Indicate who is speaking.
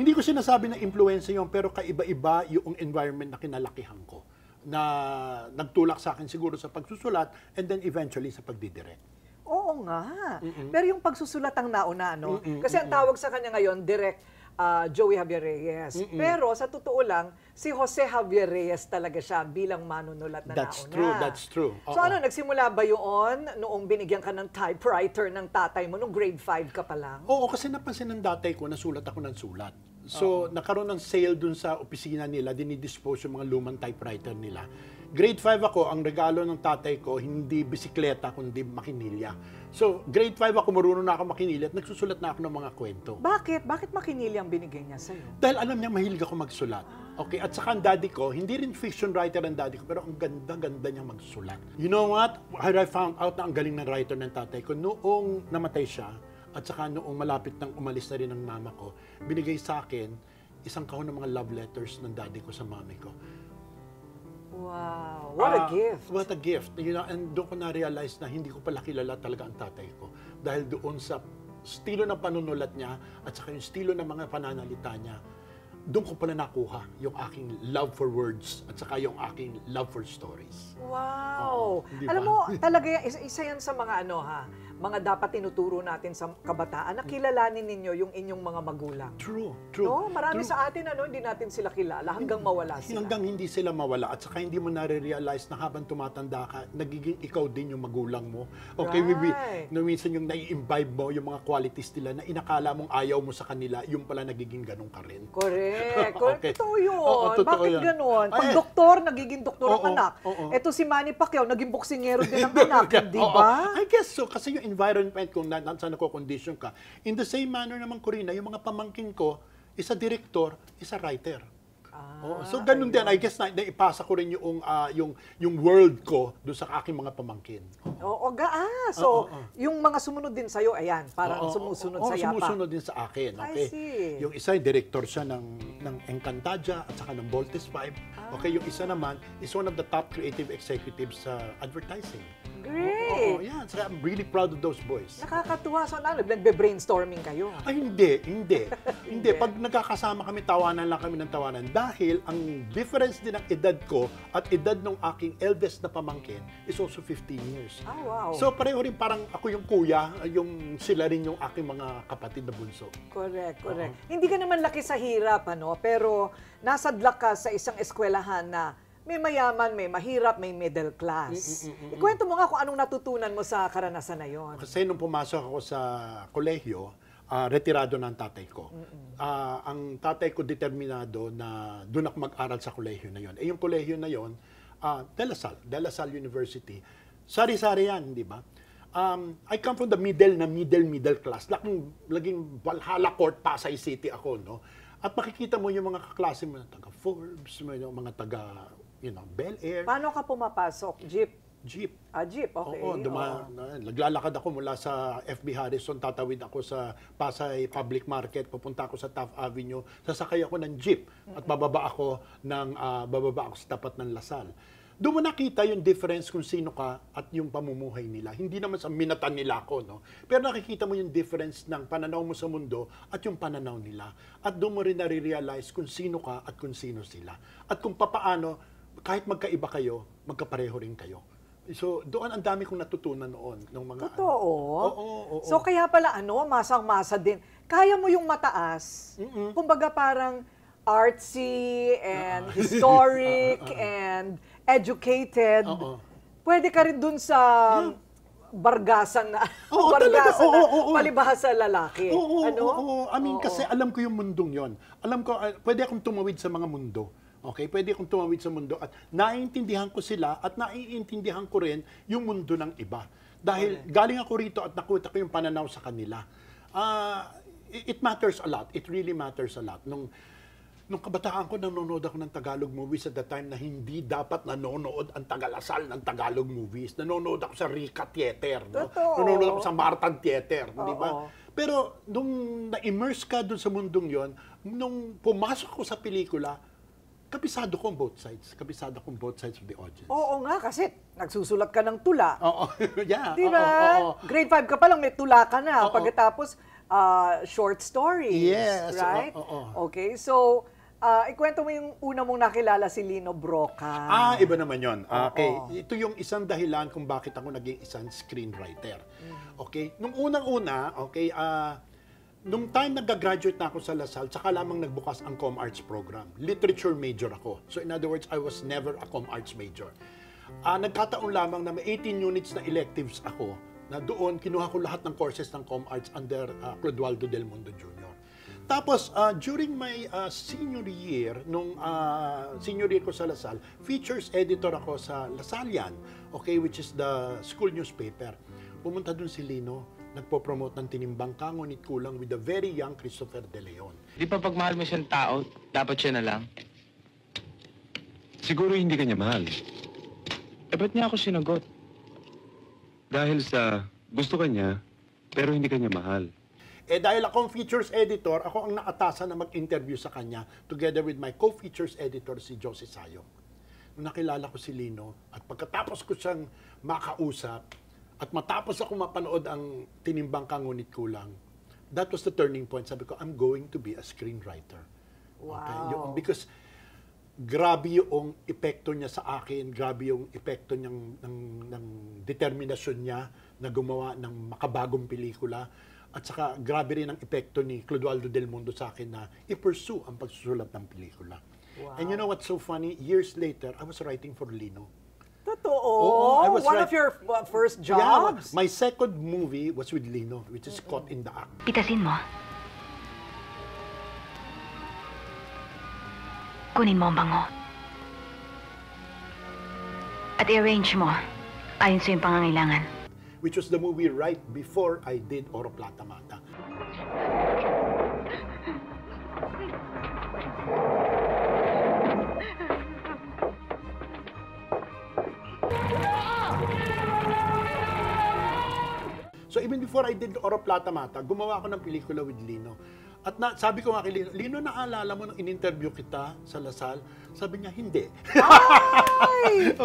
Speaker 1: Hindi ko sinasabi na influencer yun, pero kaiba-iba yung environment na kinalakihan ko. Na nagtulak sa akin siguro sa pagsusulat and then eventually sa pagdidirect.
Speaker 2: Oo nga. Pero yung pagsusulat ang nauna, no? Kasi ang tawag sa kanya ngayon, direct Joey Javier Reyes. Pero sa totoo lang, si Jose Javier Reyes talaga siya bilang manunulat na nauna.
Speaker 1: That's true.
Speaker 2: So ano, nagsimula ba yun noong binigyan ka ng typewriter ng tatay mo, nung grade 5 ka pa lang?
Speaker 1: Oo, kasi napansin ng tatay ko, nasulat ako ng sulat. So, nagkaroon ng sale dun sa opisina nila, dinidispose yung mga lumang typewriter nila. Grade 5 ako, ang regalo ng tatay ko, hindi bisikleta, kundi makinilya. So, grade 5 ako, marunong na ako makinilya at nagsusulat na ako ng mga kwento.
Speaker 2: Bakit? Bakit makinilya ang binigay niya sa'yo?
Speaker 1: Dahil alam niya, mahilig ako magsulat. Okay, at saka ang daddy ko, hindi rin fiction writer ang daddy ko, pero ang ganda-ganda niya magsulat. You know what? I found out na ang galing ng writer ng tatay ko. Noong namatay siya, at saka noong malapit nang umalis na rin ang mama ko, binigay sa akin isang kahon ng mga love letters ng daddy ko sa mami ko.
Speaker 2: Wow, what a gift.
Speaker 1: What a gift. You know, and doon ko na-realize na hindi ko pala kilala talaga ang tatay ko. Dahil doon sa estilo ng panunulat niya at saka yung estilo ng mga pananalita niya, doon ko pala nakuha yung aking love for words at saka yung aking love for stories.
Speaker 2: Wow!
Speaker 1: Diba?
Speaker 2: Alam mo, talaga isa yan sa mga mga dapat tinuturo natin sa kabataan na kilalanin ninyo yung inyong mga magulang.
Speaker 1: True.
Speaker 2: No? Marami sa atin, hindi natin sila kilala hanggang mawala sila.
Speaker 1: Hanggang hindi sila mawala at saka hindi mo nare-realize na habang tumatanda ka, nagiging ikaw din yung magulang mo. Okay,
Speaker 2: right.
Speaker 1: minsan yung nai-imbibe mo yung mga qualities nila na inakala mong ayaw mo sa kanila, yung pala nagiging ganun ka rin.
Speaker 2: Correct.
Speaker 1: Okay.
Speaker 2: Totoo yun.
Speaker 1: Oo, totoo
Speaker 2: Bakit
Speaker 1: yan.
Speaker 2: ganon? Pag doktor, nagiging doktor ang anak. Eto si Manny Pacquiao, naging boksingero din ang anak, di ba?
Speaker 1: I guess so. Kasi yung environment kung saan nako-condition ka. In the same manner naman, Corina, yung mga pamangkin ko, isa director, isa writer. So ganun din, I guess naipasa ko rin yung world ko doon sa aking mga pamangkin.
Speaker 2: So yung mga sumunod din sa'yo, ayan, parang sumusunod sa yapa.
Speaker 1: Sumusunod din sa akin. Okay?
Speaker 2: I see.
Speaker 1: Yung isa, director siya ng Encantadia at saka ng Voltes 5. Okay, yung isa naman is one of the top creative executives sa advertising.
Speaker 2: Great!
Speaker 1: Yeah, so I'm really proud of those boys.
Speaker 2: Nakakatuwa. So, nagbe-brainstorming kayo?
Speaker 1: Ay, hindi. Pag nagkakasama kami, tawanan lang kami ng tawanan. Dahil ang difference din ng edad ko at edad ng aking eldest na pamangkin is also 15 years.
Speaker 2: Wow.
Speaker 1: So, pareho rin parang ako yung kuya, yung sila rin yung aking mga kapatid na bunso.
Speaker 2: Correct. Hindi ka naman laki sa hirap, pero nasadlak ka sa isang eskwelahan na may mayaman, may mahirap, may middle class. Ikwento mo nga kung anong natutunan mo sa karanasan na yon.
Speaker 1: Kasi nung pumasok ako sa kolehiyo, retirado na ang tatay ko. Ang tatay ko determinado na doon ako mag-aral sa kolehiyo na yon. Yung kolehiyo na yon, De La Salle University. Sari-sari yan, di ba? I come from the middle class. Laging Valhalla Court, Pasay City ako, no? At makikita mo yung mga kaklase mo na taga Forbes, yung mga taga Bel Air.
Speaker 2: Paano ka pumapasok? Jeep?
Speaker 1: Jeep.
Speaker 2: Jeep, okay.
Speaker 1: Oo, naglalakad ako mula sa FB Harrison, tatawid ako sa Pasay Public Market, pupunta ako sa Taft Avenue, sasakay ako ng jeep at bababa ako sa tapat ng Lasal. Doon mo nakita yung difference kung sino ka at yung pamumuhay nila. Hindi naman sa minatan nila ako, no? Pero nakikita mo yung difference ng pananaw mo sa mundo at yung pananaw nila. At doon mo rin nare-realize kung sino ka at kung sino sila. At kung papaano, kahit magkaiba kayo, magkapareho rin kayo. So, doon ang dami kong natutunan noon. Ng mga
Speaker 2: Totoo?
Speaker 1: Oo.
Speaker 2: So, kaya pala, masang-masa din. Kaya mo yung mataas. Kumbaga parang artsy and historic and educated. Pwede ka rin dun sa bargasan na palibhasa lalaki.
Speaker 1: I mean, kasi alam ko yung mundong yon. Alam ko, pwede akong tumawid sa mga mundo. Okay, pwede akong tumawid sa mundo at naiintindihan ko sila at naiintindihan ko rin yung mundo ng iba. Dahil galing ako rito at nakita ko yung pananaw sa kanila. It matters a lot. It really matters a lot. Nung kabataan ko, nanonood ako ng Tagalog movies at the time na hindi dapat nanonood ang tagalasal ng Tagalog movies. Nanonood ako sa Rica Theater. No? Nanonood ako sa Martan Theater. Di ba? Pero nung na-immerse ka dun sa mundong yon, nung pumasok ko sa pelikula, kabisado ko on both sides. Kabisado ko on both sides of the audience.
Speaker 2: Oo nga, kasi nagsusulat ka ng tula.
Speaker 1: Oo, yeah.
Speaker 2: Di ba? Grade 5 ka pa lang, may tula ka na. Pagkatapos, short stories.
Speaker 1: Yes,
Speaker 2: Right?
Speaker 1: oo.
Speaker 2: Okay, so ikwento mo yung una mong nakilala si Lino Broca.
Speaker 1: Iba naman yon. Okay,
Speaker 2: Oo.
Speaker 1: ito yung isang dahilan kung bakit ako naging isang screenwriter. Okay, nung unang-una, okay, nung time nag-graduate na ako sa Lasal, saka lamang nagbukas ang Com-Arts program. Literature major ako. So in other words, I was never a Com-Arts major. Nagkataon lamang na may 18 units na electives ako, na doon kinuha ko lahat ng courses ng Com-Arts under Clodoaldo Del Mundo Jr. Tapos, during my senior year, nung senior year ko sa Lasal, features editor ako sa Lasalian, okay, which is the school newspaper. Pumunta dun si Lino, nagpo-promote ng Tinimbang Ka, ngunit kulang with the very young Christopher De Leon.
Speaker 3: Di pa pagmahal mo siyang tao, dapat siya na lang?
Speaker 4: Siguro hindi ka niya mahal.
Speaker 3: Eh, ba't niya ako sinagot?
Speaker 4: Dahil sa gusto ka niya, pero hindi ka niya mahal.
Speaker 1: Dahil akong features editor, ako ang naatasan na mag-interview sa kanya together with my co-features editor, si Josie Sayong. Nung nakilala ko si Lino, at pagkatapos ko siyang makausap, at matapos ako mapanood ang Tinimbang Ka, ngunit kulang, that was the turning point. Sabi ko, I'm going to be a screenwriter.
Speaker 2: Wow.
Speaker 1: Because grabe yung epekto niya sa akin, grabe yung epekto niyang, ng determinasyon niya na gumawa ng makabagong pelikula. At saka grabe rin ang epekto ni Clodoaldo Del Mundo sa akin na i-pursue ang pagsusulat ng pelikula.
Speaker 2: Wow.
Speaker 1: And you know what's so funny? Years later, I was writing for Lino.
Speaker 2: Totoo?
Speaker 1: Oo, I was
Speaker 2: One of your first
Speaker 1: Yeah,
Speaker 2: jobs?
Speaker 1: my second movie was with Lino, which is Caught in the Act.
Speaker 5: Pitasin mo. Kunin mo ang bango. At i-arrange mo ayon sa iyong pangangailangan.
Speaker 1: Which was the movie right before I did Oro Plata Mata. So even before I did Oro Plata Mata, gumawa ako ng pelikula with Lino. At sabi ko nga kay Lino, Lino, naalala mo nung in-interview kita sa Lasal? Sabi niya, hindi.
Speaker 2: Ay!